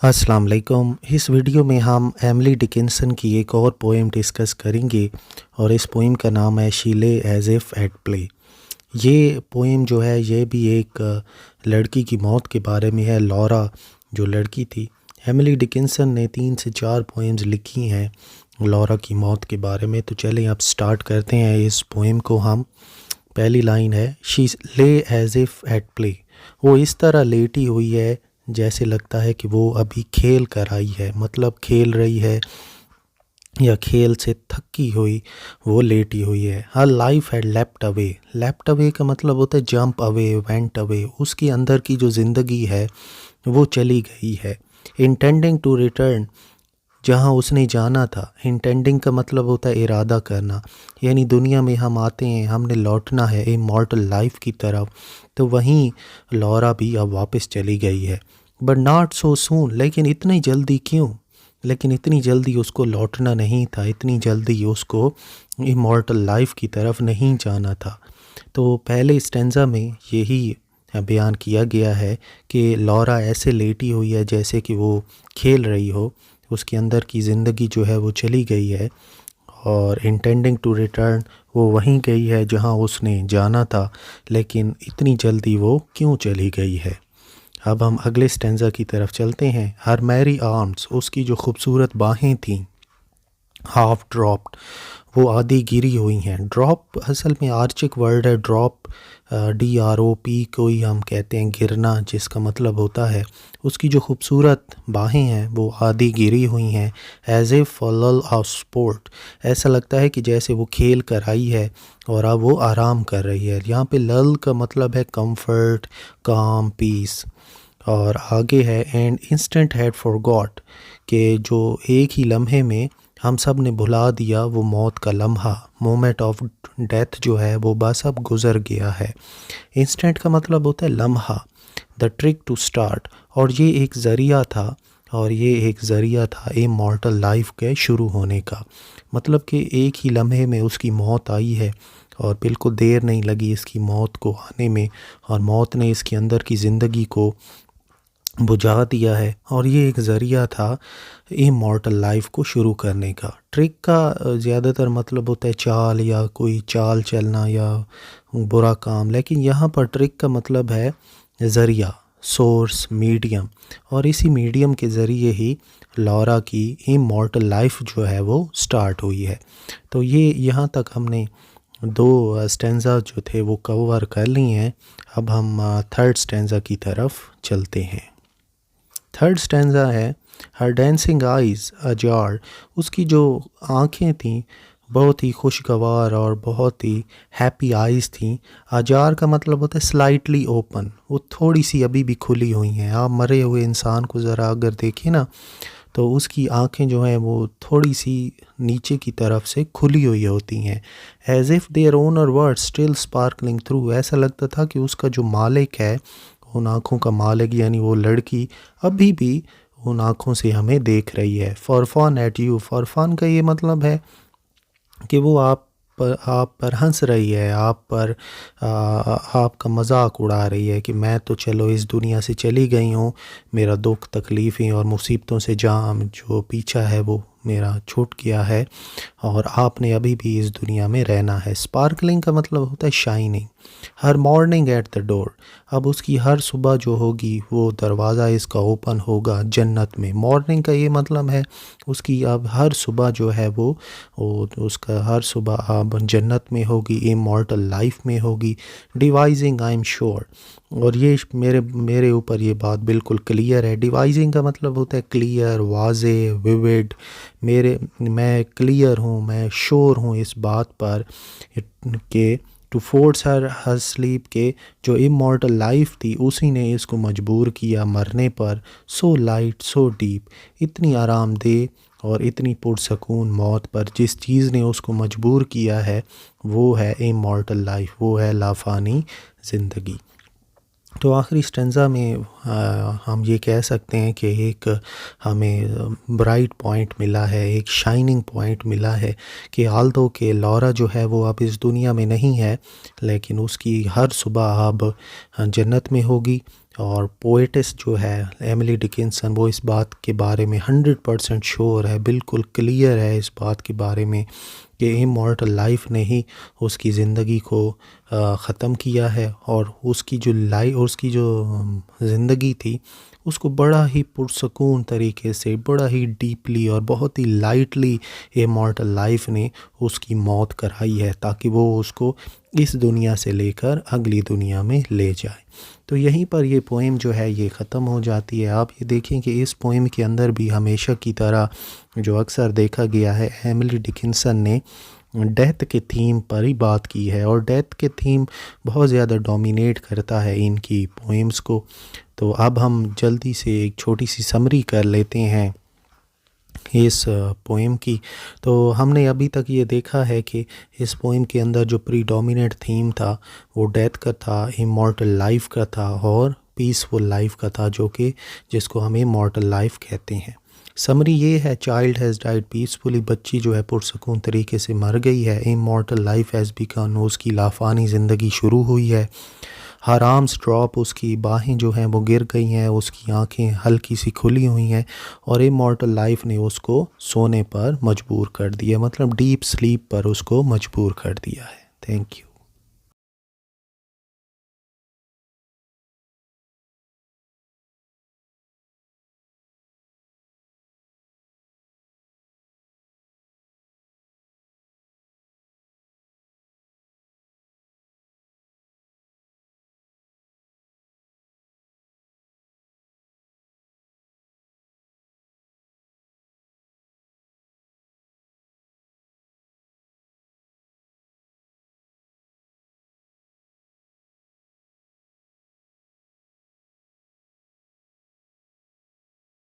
अस्सलाम वालेकुम। इस वीडियो में हम एमिली डिकिंसन की एक और पोएम डिस्कस करेंगे और इस पोएम का नाम है she lay as if at play. ये पोएम जो है ये भी एक लड़की की मौत के बारे में है। लॉरा जो लड़की थी, एमिली डिकिंसन ने 3 से 4 पोएम्स लिखी हैं लॉरा की मौत के बारे में। तो चलें अब स्टार्ट करते हैं इस पोएम को हम। पहली लाइन है she lay as if at play. वो इस तरह लेटी हुई है जैसे लगता है कि वो अभी खेल कर आई है, मतलब खेल रही है या खेल से थकी हुई वो लेटी हुई है। हर life had left away. Left away का मतलब होता है जंप अवे, वेंट अवे। उसकी अंदर की जो ज़िंदगी है वो चली गई है। इंटेंडिंग टू रिटर्न, जहाँ उसने जाना था। इंटेंडिंग का मतलब होता है इरादा करना, यानी दुनिया में हम आते हैं, हमने लौटना है इमॉर्टल लाइफ की तरफ। तो वहीं लॉरा भी अब वापस चली गई है। बट नॉट सो सून, लेकिन इतनी जल्दी क्यों? लेकिन इतनी जल्दी उसको लौटना नहीं था, इतनी जल्दी उसको इमॉर्टल लाइफ की तरफ नहीं जाना था। तो पहले स्टेंजा में यही बयान किया गया है कि लॉरा ऐसे लेटी हुई है जैसे कि वो खेल रही हो, उसके अंदर की ज़िंदगी जो है वो चली गई है। और इंटेंडिंग टू रिटर्न, वो वहीं गई है जहां उसने जाना था, लेकिन इतनी जल्दी वो क्यों चली गई है। अब हम अगले स्टेंजा की तरफ चलते हैं। हर मैरी आर्म्स, उसकी जो खूबसूरत बाहें थीं, हाफ ड्रॉप्ड, वो आधी गिरी हुई हैं। ड्रॉप असल में आर्चिक वर्ड है। ड्रॉप DROP को ही हम कहते हैं गिरना, जिसका मतलब होता है उसकी जो खूबसूरत बाहें हैं वो आधी गिरी हुई हैं। As a fall of sport, ऐसा लगता है कि जैसे वो खेल कर आई है और अब वो आराम कर रही है। यहाँ पे लल का मतलब है कंफर्ट, काम, पीस। और आगे है एंड इंस्टेंट हैड फॉरगॉट, कि जो एक ही लम्हे में हम सब ने भुला दिया वो मौत का लम्हा। मोमेंट ऑफ डेथ जो है वो बस अब गुज़र गया है। इंस्टेंट का मतलब होता है लम्हा। द ट्रिक टू स्टार्ट, और ये एक ज़रिया था, और ये एक ज़रिया था इमॉर्टल लाइफ के शुरू होने का। मतलब कि एक ही लम्हे में उसकी मौत आई है और बिल्कुल देर नहीं लगी इसकी मौत को आने में, और मौत ने इसके अंदर की ज़िंदगी को बुझा दिया है, और ये एक ज़रिया था इमॉर्टल लाइफ को शुरू करने का। ट्रिक का ज़्यादातर मतलब होता है चाल या कोई चाल चलना या बुरा काम, लेकिन यहाँ पर ट्रिक का मतलब है ज़रिया, सोर्स, मीडियम। और इसी मीडियम के ज़रिए ही लॉरा की इमॉर्टल लाइफ जो है वो स्टार्ट हुई है। तो ये यहाँ तक हमने 2 स्टेंजा जो थे वो कवर कर लिए हैं। अब हम थर्ड स्टेंजा की तरफ चलते हैं। थर्ड स्टेंजा है हर डांसिंग आइज़ अजार। उसकी जो आँखें थीं बहुत ही खुशगवार और बहुत ही हैप्पी आइज़ थीं। अजार का मतलब होता है स्लाइटली ओपन, वो थोड़ी सी अभी भी खुली हुई हैं। आप मरे हुए इंसान को ज़रा अगर देखें ना, तो उसकी आँखें जो हैं वो थोड़ी सी नीचे की तरफ से खुली हुई होती हैं। As if their owner word still sparkling through, ऐसा लगता था कि उसका जो मालिक है, उन आँखों का मालिक यानी वो लड़की अभी भी उन आँखों से हमें देख रही है। For fun at you, for fun का ये मतलब है कि वो आप पर हंस रही है, आपका मजाक उड़ा रही है कि मैं तो चलो इस दुनिया से चली गई हूँ, मेरा दुख तकलीफ़ें और मुसीबतों से जाम जो पीछा है वो मेरा छूट गया है, और आपने अभी भी इस दुनिया में रहना है। स्पार्कलिंग का मतलब होता है shining. Her morning at the door, अब उसकी हर सुबह जो होगी वो दरवाज़ा इसका ओपन होगा जन्नत में। मॉर्निंग का ये मतलब है उसकी अब हर सुबह जो है वो उसका हर सुबह अब जन्नत में होगी, इमॉर्टल लाइफ में होगी। डिवाइजिंग आई एम श्योर, और ये मेरे ऊपर ये बात बिल्कुल क्लियर है। डिवाइजिंग का मतलब होता है क्लियर, वाज़े, विविड। मैं क्लियर हूँ, मैं श्योर हूँ इस बात पर कि टू फोर्स हर स्लीप, के जो इमॉर्टल लाइफ थी उसी ने इसको मजबूर किया मरने पर। सो लाइट सो डीप, इतनी आरामदेह और इतनी पुरसकून मौत पर जिस चीज़ ने उसको मजबूर किया है वो है इमॉर्टल लाइफ, वो है लाफानी ज़िंदगी। तो आखिरी स्टेंजा में हम ये कह सकते हैं कि एक हमें ब्राइट पॉइंट मिला है, एक शाइनिंग पॉइंट मिला है कि आल्दो के लॉरा जो है वो अब इस दुनिया में नहीं है, लेकिन उसकी हर सुबह अब जन्नत में होगी। और पोएटिस जो है एमिली डिकिंसन, वो इस बात के बारे में 100% श्योर है, बिल्कुल क्लियर है इस बात के बारे में कि इमॉर्टल लाइफ ने ही उसकी ज़िंदगी को ख़त्म किया है, और उसकी जो ज़िंदगी थी उसको बड़ा ही पुरसकून तरीके से, बड़ा ही डीपली और बहुत ही लाइटली इमॉर्टल लाइफ ने उसकी मौत कराई है, ताकि वो उसको इस दुनिया से लेकर अगली दुनिया में ले जाए। तो यहीं पर ये पोएम जो है ये ख़त्म हो जाती है। आप ये देखें कि इस पोएम के अंदर भी हमेशा की तरह जो अक्सर देखा गया है, एमिली डिकिंसन ने डेथ के थीम पर ही बात की है, और डेथ के थीम बहुत ज़्यादा डोमिनेट करता है इनकी पोएम्स को। तो अब हम जल्दी से एक छोटी सी समरी कर लेते हैं इस पोएम की। तो हमने अभी तक ये देखा है कि इस पोएम के अंदर जो प्रीडोमिनेट थीम था वो डेथ का था, इमॉर्टल लाइफ का था और पीसफुल लाइफ का था, जिसको हम इमॉर्टल लाइफ कहते हैं। समरी ये है, चाइल्ड हैज़ डाइड पीसफुली, बच्ची जो है पुरसकून तरीके से मर गई है। इमॉर्टल लाइफ हैज़ बिगन, उसकी लाफानी ज़िंदगी शुरू हुई है। हर आर्म्स ड्रॉप, उसकी बाहें जो हैं वो गिर गई हैं, उसकी आंखें हल्की सी खुली हुई हैं, और इमॉर्टल लाइफ ने उसको सोने पर मजबूर कर दिया, मतलब डीप स्लीप पर उसको मजबूर कर दिया है। Thank you.